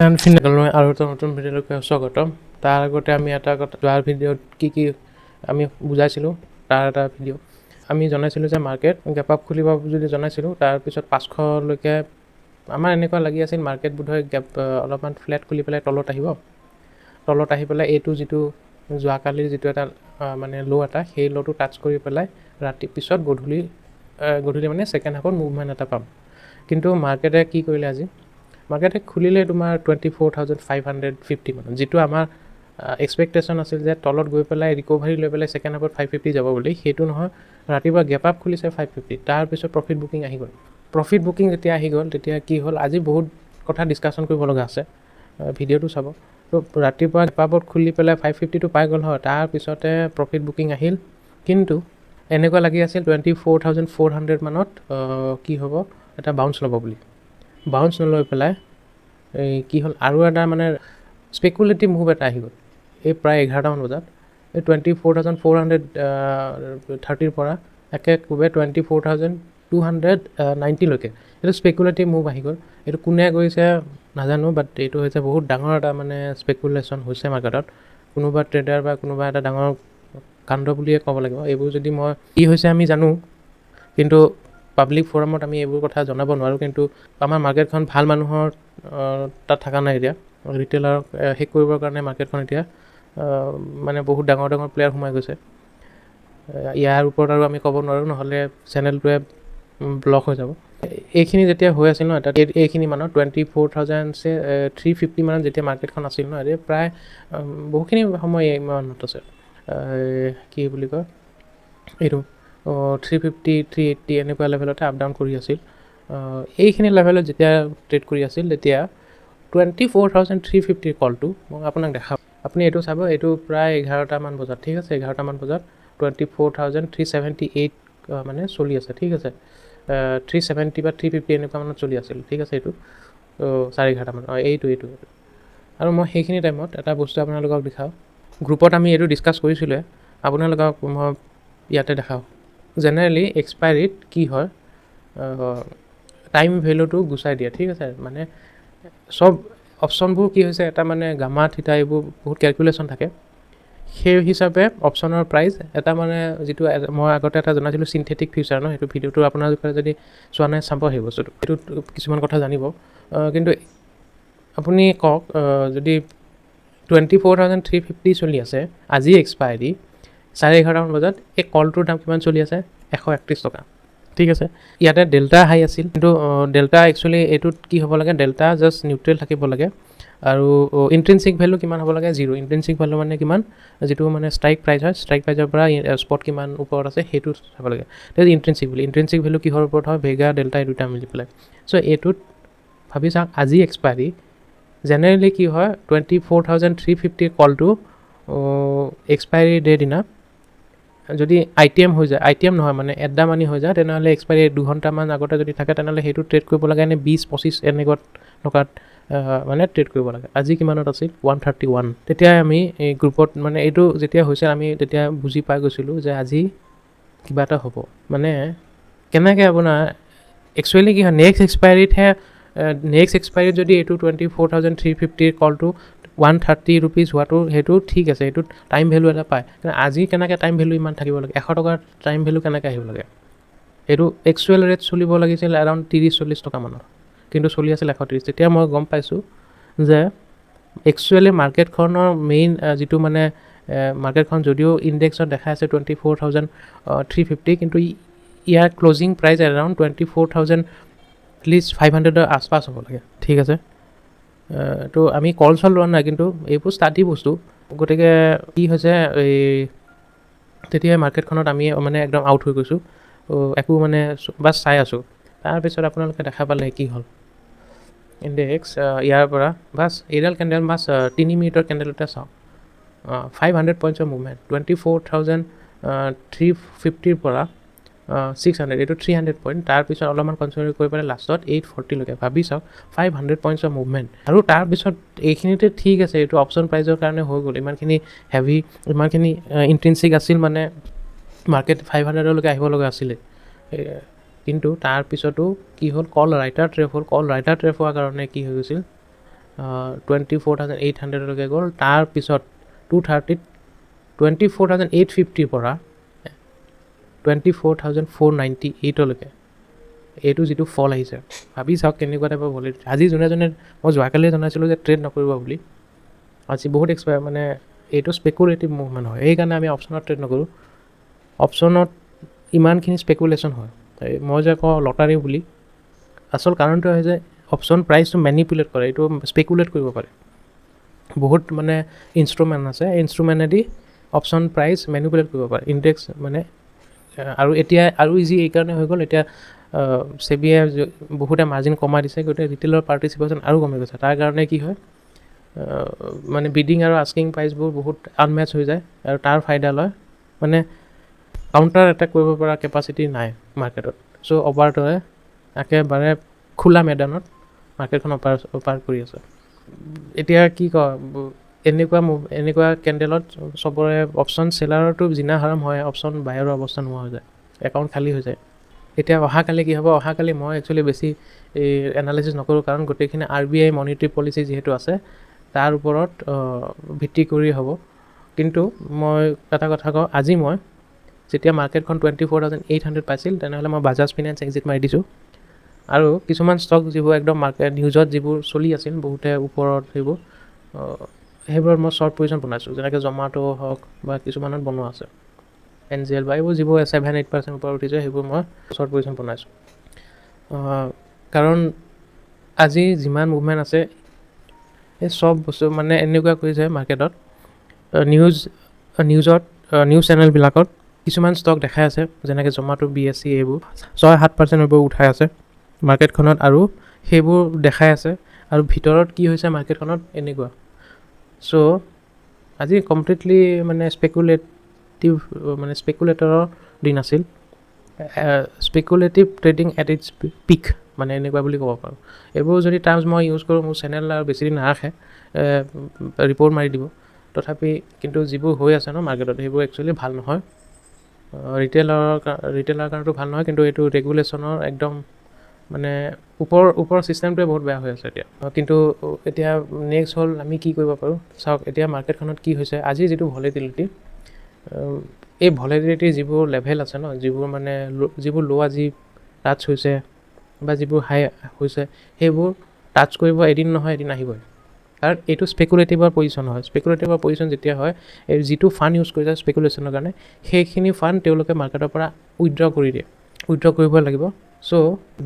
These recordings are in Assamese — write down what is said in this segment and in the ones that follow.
আৰু এটা নতুন ভিডিঅ'লৈকে স্বাগতম। তাৰ আগতে আমি এটা কথা যোৱাৰ ভিডিঅ'ত কি আমি বুজাইছিলোঁ তাৰ এটা ভিডিঅ' আমি জনাইছিলোঁ যে মাৰ্কেট গেপ আপ খুলিব যদি জনাইছিলোঁ। তাৰপিছত 500লৈকে আমাৰ এনেকুৱা লাগি আছিল মাৰ্কেট বোধহয় গেপ অলপমান ফ্লেট খুলি পেলাই তলত আহি পেলাই এইটো যিটো যোৱাকালিৰ যিটো এটা মানে ল' এটা সেই ল'টো টাচ কৰি পেলাই ৰাতি পিছত গধূলি মানে ছেকেণ্ড হাফত মুভমেণ্ট এটা পাম। কিন্তু মাৰ্কেটে কি কৰিলে আজি মাৰ্কেটে খুলিলে তোমাৰ 24,550 মানত, যিটো আমাৰ এক্সপেক্টেশ্যন আছিল যে তলত গৈ পেলাই ৰিকভাৰী লৈ পেলাই ছেকেণ্ড হাফত 550 যাব বুলি। সেইটো নহয়, ৰাতিপুৱা গেপ আপ খুলিছে 550, তাৰপিছত প্ৰফিট বুকিং আহি গ'ল। প্ৰফিট বুকিং যেতিয়া আহি গ'ল তেতিয়া কি হ'ল, আজি বহুত কথা ডিছকাশ্যন কৰিব লগা আছে, ভিডিঅ'টো চাব। তো ৰাতিপুৱা গেপ আপত খুলি পেলাই 550টো পাই গ'ল হয়, তাৰপিছতে প্ৰফিট বুকিং আহিল। কিন্তু এনেকুৱা লাগি আছিল 24,400 মানত কি হ'ব, এটা বাউন্স ল'ব বুলি। বাউন্স নলৈ পেলাই কি হ'ল, আৰু এটা মানে স্পেকুলেটিভ মুভ এটা আহি গ'ল এই প্ৰায় 11টামান বজাত। এই 24,430ৰ পৰা একেকোবে 24,290লৈকে এইটো স্পেকুলেটিভ মুভ আহি গ'ল। এইটো কোনে কৰিছে নাজানো, বাট এইটো হৈছে বহুত ডাঙৰ এটা মানে স্পেকুলেশ্যন হৈছে মাৰ্কেটত। কোনোবা ট্ৰেডাৰ বা কোনোবা এটা ডাঙৰ কাণ্ড বুলিয়ে ক'ব লাগিব। এইবোৰ যদি কি হৈছে আমি জানো, কিন্তু পাব্লিক ফ'ৰামত আমি এইবোৰ কথা জনাব নোৱাৰোঁ। কিন্তু আমাৰ মাৰ্কেটখন ভাল মানুহৰ তাত থকা নাই এতিয়া। ৰিটেইলাৰক শেষ কৰিবৰ কাৰণে মাৰ্কেটখন এতিয়া মানে বহুত ডাঙৰ প্লেয়াৰ সোমাই গৈছে। ইয়াৰ ওপৰত আৰু আমি ক'ব নোৱাৰোঁ, নহ'লে চেনেলটোৱে ব্লক হৈ যাব। এইখিনি যেতিয়া হৈ আছিল ন, তাত এইখিনি মানত 24,350 মানত যেতিয়া মাৰ্কেটখন আছিল ন, এতিয়া প্ৰায় বহুখিনি সময় ইমানত আছে, কি বুলি কয় এইটো 350, 380 এনেকুৱা লেভেলতে আপ ডাউন কৰি আছিল। এইখিনি লেভেলত যেতিয়া ট্ৰেড কৰি আছিল তেতিয়া 24,350 কলটো মই আপোনাক দেখাম। আপুনি এইটো চাব, এইটো প্ৰায় 11টামান বজাত, ঠিক আছে, 11টামান বজাত 24,378 মানে চলি আছে, ঠিক আছে। 370 বা 350 এনেকুৱা মানত চলি আছিল, ঠিক আছে। এইটো 11:30মান, এইটো আৰু মই সেইখিনি টাইমত এটা বস্তু আপোনালোকক দেখাওঁ। গ্ৰুপত আমি এইটো ডিছকাছ কৰিছিলোঁ, আপোনালোকক মই ইয়াতে দেখাওঁ। জেনেৰেলি এক্সপায়াৰীত কি হয়, টাইম ভেলুটো গুচাই দিয়ে, ঠিক আছে। মানে চব অপশ্যনবোৰ কি হৈছে, এটা মানে গামা থিটা এইবোৰ বহুত কেলকুলেশ্যন থাকে। সেই হিচাপে অপশ্যনৰ প্ৰাইচ এটা মানে যিটো মই আগতে এটা জনাইছিলোঁ চিনথেটিক ফিউচাৰ ন, সেইটো ভিডিঅ'টো আপোনালোকে যদি চোৱা নাই চাব সেই বস্তুটো, এইটোত কিছুমান কথা জানিব। কিন্তু আপুনি কওক, যদি 24,350 চলি আছে আজি এক্সপায়াৰী 11:30মান বজাত, এই কলটোৰ দাম কিমান চলি আছে, 131 টকা, ঠিক আছে। ইয়াতে ডেল্টা হাই আছিল, কিন্তু ডেল্টা একচুৱেলি এইটোত কি হ'ব লাগে, ডেল্টা জাষ্ট নিউট্ৰেল থাকিব লাগে। আৰু ইন্ট্ৰিনছিক ভেলু কিমান হ'ব লাগে, 0। ইন্ট্ৰিনছিক ভেলু মানে কিমান, যিটো মানে ষ্ট্ৰাইক প্ৰাইচ হয়, ষ্ট্ৰাইক প্ৰাইচৰ পৰা স্পট কিমান ওপৰত আছে সেইটো চাব লাগে। তেতিয়া ইন্ট্ৰিনছিক ভেলু কিহৰ ওপৰত হয়, ভেগা ডেল্টা এই দুটা মিলি পেলাই। চ' এইটোত ভাবি চাওক, আজি এক্সপায়াৰী জেনেৰেলি কি হয়, 24,350 কলটো এক্সপায়াৰী ডে দিনা যদি ITM হৈ যায়, ITM নহয় মানে এড্ডা মানি হৈ যায়, তেনেহ'লে এক্সপায়াৰী 2 ঘণ্টামান আগতে যদি থাকে তেনেহ'লে সেইটো ট্ৰেড কৰিব লাগে এনে 20-25 এনেকুৱা টকাত মানে ট্ৰেড কৰিব লাগে। আজি কিমানত আছিল, 131। তেতিয়াই আমি এই গ্ৰুপত মানে এইটো যেতিয়া হৈছিল আমি তেতিয়া বুজি পাই গৈছিলোঁ যে আজি কিবা এটা হ'ব। মানে কেনেকৈ আপোনাৰ একচুৱেলি কি হয়, নেক্সট এক্সপায়াৰীত যদি এইটো 24,350 কলটো 130 ৰুপিজ হোৱাটো সেইটো ঠিক আছে, এইটোত টাইম ভেলু এটা পায়। কিন্তু আজি কেনেকৈ টাইম ভেলু ইমান থাকিব লাগে, 100 টকাৰ টাইম ভেলু কেনেকৈ আহিব লাগে। এইটো একচুৱেল ৰেট চলিব লাগিছিল এৰাউণ্ড 30-40 টকামানৰ, কিন্তু চলি আছিল 130। তেতিয়া মই গম পাইছোঁ যে একচুৱেলি মাৰ্কেটখনৰ মেইন যিটো মানে মাৰ্কেটখন যদিও ইণ্ডেক্সত দেখাই আছে 24,350, কিন্তু ইয়াৰ ক্লজিং প্ৰাইচ এৰাউণ্ড 24,500 আছপাছ হ'ব লাগে, ঠিক আছে। তো আমি কল চল লোৱা নাই, কিন্তু এইবোৰ ষ্টাডি বস্তু। গতিকে কি হৈছে, এই তেতিয়াই মাৰ্কেটখনত আমি মানে একদম আউট হৈ গৈছোঁ, একো মানে বাছ চাই আছোঁ। তাৰপিছত আপোনালোকে দেখা পালে কি হ'ল, ইণ্ডেক্স ইয়াৰ পৰা বাছ এইডাল কেণ্ডেল বাছ 3 মিনিটৰ কেণ্ডেলতে চাওঁ, 500 পইণ্টছৰ মুভমেণ্ট, 24,350ৰ পৰা 600, এইটো 300 পইণ্ট। তাৰপিছত অলপমান কনচিডাৰ কৰি পেলাই লাষ্টত 840লৈকে, ভাবি চাওক 500 পইণ্টছৰ মুভমেণ্ট। আৰু তাৰপিছত এইখিনিতে ঠিক আছে, এইটো অপশ্যন প্ৰাইজৰ কাৰণে হৈ গ'ল, ইমানখিনি হেভি, ইমানখিনি ইন্ট্ৰিনছিক আছিল, মানে মাৰ্কেট 500লৈকে আহিব লগা আছিলে। কিন্তু তাৰপিছতো কি হ'ল, কল ৰাইটাৰ ট্ৰেপ হ'ল। কল ৰাইটাৰ ট্ৰেপ হোৱাৰ কাৰণে কি হৈ গৈছিল, 24,800লৈকে গ'ল। তাৰপিছত 230ত 24,850 পৰা 24,498লৈকে এইটো যিটো ফল আহিছে, ভাবি চাওক কেনেকুৱা টাইপৰ ভলিউম। আজি যোনে মই যোৱাকালিয়ে জনাইছিলোঁ যে ট্ৰেড নকৰিব বুলি, আজি বহুত মানে এইটো স্পেকুলেটিভ মুভমেণ্ট হয়, সেইকাৰণে আমি অপশ্যনত ট্ৰেড নকৰোঁ। অপশ্যনত ইমানখিনি স্পেকুলেশ্যন হয়, মই যে কওঁ লটাৰী বুলি, আচল কাৰণটো হয় যে অপশ্যন প্ৰাইচটো মেনিপুলেট কৰে, এইটো স্পেকুলেট কৰিব পাৰে। বহুত মানে ইনষ্ট্ৰুমেণ্ট আছে, ইনষ্ট্ৰুমেণ্টেদি অপশ্যন প্ৰাইচ মেনিপুলেট কৰিব পাৰে ইণ্ডেক্স মানে। আৰু এতিয়া আৰু ইজি এইকাৰণে হৈ গ'ল, এতিয়া চেবিয়ে বহুতে মাৰ্জিন কমাই দিছে, গতিকে ৰিটেইলৰ পাৰ্টিচিপেশ্যন আৰু কমি গৈছে। তাৰ কাৰণে কি হয়, মানে বিডিং আৰু আস্কিং প্ৰাইচবোৰ বহুত আনমেচ হৈ যায়, আৰু তাৰ ফাইদা লয়। মানে কাউণ্টাৰ এটেক কৰিব পৰা কেপাচিটি নাই মাৰ্কেটত। চ' অপাৰেটৰে একেবাৰে খোলা মেদানত মাৰ্কেটখন অপাৰ কৰি আছে। এতিয়া কি কয়, এনেকুৱা কেণ্ডেলত চবৰে অপশ্যন চেলাৰতো জিনা হাৰাম হয়, অপশ্যন বায়ৰৰ অৱস্থা নোহোৱা হৈ যায়, একাউণ্ট খালী হৈ যায়। এতিয়া অহাকালি কি হ'ব, অহাকালি মই একচুৱেলি বেছি এনালাইচিছ নকৰোঁ, কাৰণ গোটেইখিনি RBI মনিটাৰী পলিচি যিহেতু আছে তাৰ ওপৰত ভিত্তি কৰি হ'ব। কিন্তু মই এটা কথা কওঁ, আজি মই যেতিয়া মাৰ্কেটখন 24,800 পাইছিল, তেনেহ'লে মই বাজাজ ফাইনেন্স এক্সিট মাৰি দিছোঁ। আৰু কিছুমান ষ্টক যিবোৰ একদম মাৰ্কেট নিউজত যিবোৰ চলি আছিল বহুতে ওপৰত, সেইবোৰত মই শ্বৰ্ট পজিশ্যন বনাইছোঁ, যেনেকৈ জমাটো হওক বা কিছুমানত বনোৱা আছে NGL বা এইবোৰ যিবোৰ 7-8% ওপৰত উঠিছে, সেইবোৰ মই শ্বৰ্ট পজিশ্যন বনাইছোঁ। কাৰণ আজি যিমান মুভমেণ্ট আছে, এই চব বস্তু মানে এনেকুৱা কৰিছে মাৰ্কেটত, নিউজ চেনেলবিলাকত কিছুমান ষ্টক দেখাই আছে, যেনেকৈ জমাটো BSC এইবোৰ 6-7% ওপৰত উঠাই আছে মাৰ্কেটখনত, আৰু সেইবোৰ দেখাই আছে। আৰু ভিতৰত কি হৈছে মাৰ্কেটখনত এনেকুৱা। চ' আজি কমপ্লিটলি মানে স্পেকুলেটৰৰ দিন আছিল, স্পেকুলেটিভ ট্ৰেডিং এট ইটছ পিক, মানে এনেকুৱা বুলি ক'ব পাৰোঁ। এইবোৰ যদি টাৰ্মছ মই ইউজ কৰোঁ, মোৰ চেনেল আৰু বেছিদিন নাৰাখে, ৰিপৰ্ট মাৰি দিব। তথাপি কিন্তু যিবোৰ হৈ আছে ন মাৰ্কেটত, সেইবোৰ একচুৱেলি ভাল নহয়। ৰিটেইলাৰ কাৰণেতো ভাল নহয়, কিন্তু এইটো ৰেগুলেশ্যনৰ একদম মানে ওপৰৰ ছিষ্টেমটোৱে বহুত বেয়া হৈ আছে এতিয়া। কিন্তু এতিয়া নেক্সট হ'ল আমি কি কৰিব পাৰোঁ চাওক। এতিয়া মাৰ্কেটখনত কি হৈছে, আজি যিটো ভলিটিলিটি, এই ভলিটিলিটিৰ যিবোৰ লেভেল আছে ন, যিবোৰ ল' আজি টাচ হৈছে বা যিবোৰ হাই হৈছে, সেইবোৰ টাচ কৰিব এদিন নহয় এদিন আহিবই। কাৰণ এইটো স্পেকুলেটিভৰ পজিশ্যন হয়। স্পেকুলেটিভৰ পজিশ্যন যেতিয়া হয়, এই যিটো ফাণ্ড ইউজ কৰিছে স্পেকুলেশ্যনৰ কাৰণে, সেইখিনি ফাণ্ড তেওঁলোকে মাৰ্কেটৰ পৰা উইথড্ৰ কৰি দিয়ে, উইথড্ৰ কৰিব লাগিব। চ'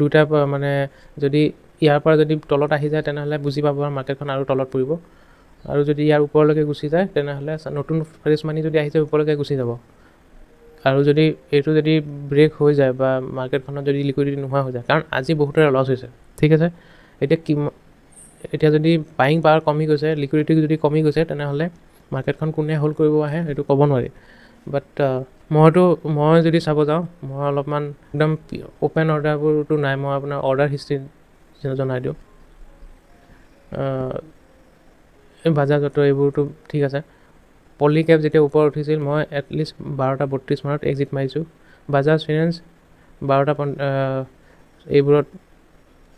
দুটাৰ পৰা মানে যদি ইয়াৰ পৰা যদি তলত আহি যায়, তেনেহ'লে বুজি পাব মাৰ্কেটখন আৰু তলত পৰিব। আৰু যদি ইয়াৰ ওপৰলৈকে গুচি যায়, তেনেহ'লে নতুন ফ্ৰেছ মানি যদি আহিছে ওপৰলৈকে গুচি যাব। আৰু যদি এইটো যদি ব্ৰেক হৈ যায় বা মাৰ্কেটখনত যদি লিকুইডিটি নোহোৱা হৈ যায়, কাৰণ আজি বহুতৰে লছ হৈছে, ঠিক আছে। এতিয়া যদি বাইং পাৱাৰ কমি গৈছে, লিকুইডিটি যদি কমি গৈছে, তেনেহ'লে মাৰ্কেটখন কোনে হোল্ড কৰিব আহে সেইটো ক'ব নোৱাৰি। বাট মই যদি চাব যাওঁ, মই অলপমান একদম অ'পেন অৰ্ডাৰবোৰতো নাই, মই আপোনাৰ অৰ্ডাৰ হিষ্ট্ৰী জনাই দিওঁ। এই বাজাজতো এইবোৰতো ঠিক আছে। পলিকেপ যেতিয়া ওপৰত উঠিছিল, মই এটলিষ্ট 12:32 মানত এক্সিট মাৰিছোঁ। বাজাজ ফাইনেন্স 12 এইবোৰত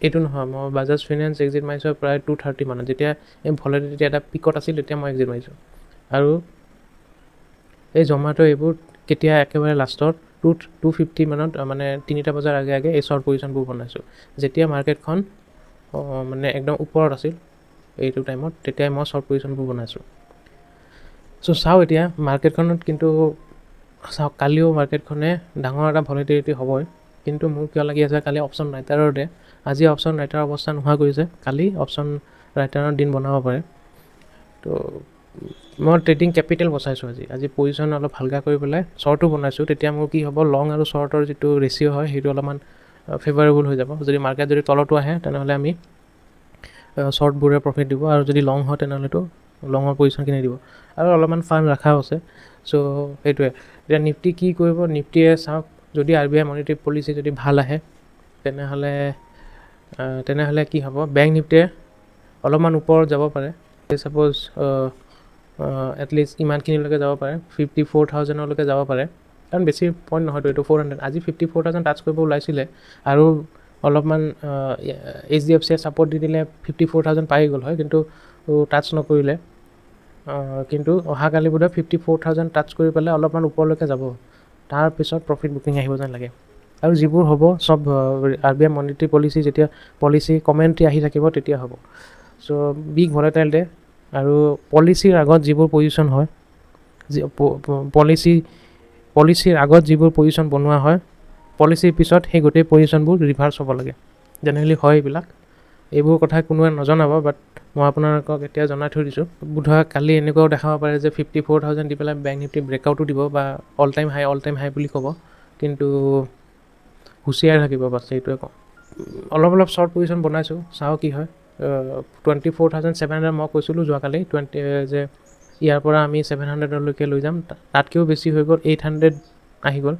এইটো নহয়, মই বাজাজ ফাইনেন্স এক্সিট মাৰিছোঁ প্ৰায় 2:30 মানত, যেতিয়া এই ভলিটিলিটি এটা পিকত আছিল, তেতিয়া মই এক্সিট মাৰিছোঁ। আৰু এই জমাটো এইবোৰ কেতিয়া একেবাৰে লাষ্টত 250 মানত, মানে 3টা বজাৰ আগে আগে এই শ্বৰ্ট পজিশ্যনবোৰ বনাইছোঁ, যেতিয়া মাৰ্কেটখন মানে একদম ওপৰত আছিল এইটো টাইমত, তেতিয়াই মই শ্বৰ্ট পজিশ্যনবোৰ বনাইছোঁ। চ' চাওঁ এতিয়া মাৰ্কেটখনত, কিন্তু চাওক কালিও মাৰ্কেটখনে ডাঙৰ এটা ভলিটিলিটি হ'বই, কিন্তু মোৰ কিয় লাগি আছে কালি অপশ্যন ৰাইটাৰৰ ডে, আজি অপশ্যন ৰাইটাৰৰ অৱস্থা নোহোৱা কৰিছে, কালি অপশ্যন ৰাইটাৰৰ দিন বনাব পাৰে। তো মই ট্ৰেডিং কেপিটেল বচাইছোঁ আজি পজিশ্যন অলপ হালকা কৰি পেলাই শ্বৰ্টো বনাইছোঁ। তেতিয়া মোৰ কি হ'ব, লং আৰু শ্বৰ্টৰ যিটো ৰেচিঅ' হয় সেইটো অলপমান ফেভাৰেবল হৈ যাব। যদি মাৰ্কেট যদি তলতো আহে, তেনেহ'লে আমি শ্বৰ্টবোৰে প্ৰফিট দিব, আৰু যদি লং হয় তেনেহ'লেতো লঙৰ পজিশ্যনখিনি দিব। আৰু অলপমান ফাণ্ড ৰখাও আছে। চ' সেইটোৱে। এতিয়া নিফটি কি কৰিব, নিফটিয়ে চাওক, যদি RBI মনিটাৰী পলিচি যদি ভাল আহে, তেনেহ'লে কি হ'ব, বেংক নিফটিয়ে অলপমান ওপৰত যাব পাৰে। ছাপ'জ এটলিষ্ট ইমানখিনিলৈকে যাব পাৰে, 54,000লৈকে যাব পাৰে, কাৰণ বেছি পইণ্ট নহয়তো, এইটো 400। আজি 54,000 টাচ কৰিব ওলাইছিলে, আৰু অলপমান HDFC ছাপৰ্ট দি দিলে 54,000 পাই গ'ল হয়, কিন্তু টাচ নকৰিলে। কিন্তু অহাকালি বোধহয় 54,000 টাচ কৰি পেলাই অলপমান ওপৰলৈকে যাব, তাৰপিছত প্ৰফিট বুকিং আহিব যেন লাগে। আৰু যিবোৰ হ'ব চব RBI মনিটাৰী পলিচি যেতিয়া কমেণ্ট্ৰি আহি থাকিব তেতিয়া হ'ব। চ' বিগ ভলেটাইল ডে। আৰু পলিচিৰ আগত যিবোৰ পজিশ্যন হয়, পলিচিৰ আগত যিবোৰ পজিশ্যন বনোৱা হয়, পলিচিৰ পিছত সেই গোটেই পজিশ্যনবোৰ ৰিভাৰ্চ হ'ব লাগে। জেনেৰেলি হয় এইবোৰ কথা কোনোৱে নজনাব, বাট মই আপোনালোকক এতিয়া জনাই থৈ দিছোঁ। বোধহয় কালি এনেকুৱাও দেখাব পাৰে যে 54,000 দি পেলাই বেংক নিফটি ব্ৰেকআউটো দিব বা অল টাইম হাই বুলি ক'ব, কিন্তু হুঁচিয়াৰ থাকিব, বাছ সেইটোৱে কওঁ। অলপ শ্বৰ্ট পজিশ্যন বনাইছোঁ, চাওঁ কি হয়। 24,700 মই কৈছিলোঁ যোৱাকালি যে ইয়াৰ পৰা আমি 700লৈকে লৈ যাম, তাতকৈও বেছি হৈ গ'ল, 800 আহি গ'ল।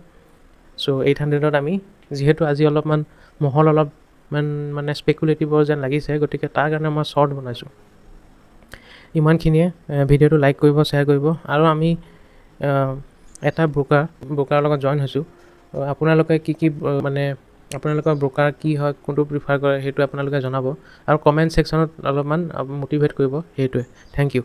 চ' 800ত আমি যিহেতু আজি অলপমান মহল মানে স্পেকুলেটিভৰ যেন লাগিছে, গতিকে তাৰ কাৰণে মই শ্বৰ্ট বনাইছোঁ। ইমানখিনিয়ে। ভিডিঅ'টো লাইক কৰিব, শ্বেয়াৰ কৰিব। আৰু আমি এটা ব্ৰ'কাৰ লগত জইন হৈছোঁ। আপোনালোকে কি মানে আপোনালোকৰ ব্ৰ'কাৰ কি হয়, কোনটো প্ৰিফাৰ কৰে, সেইটো আপোনালোকে জনাব। আৰু কমেণ্ট ছেকশ্যনত অলপমান মটিভেট কৰিব, সেইটোৱে। Thank U.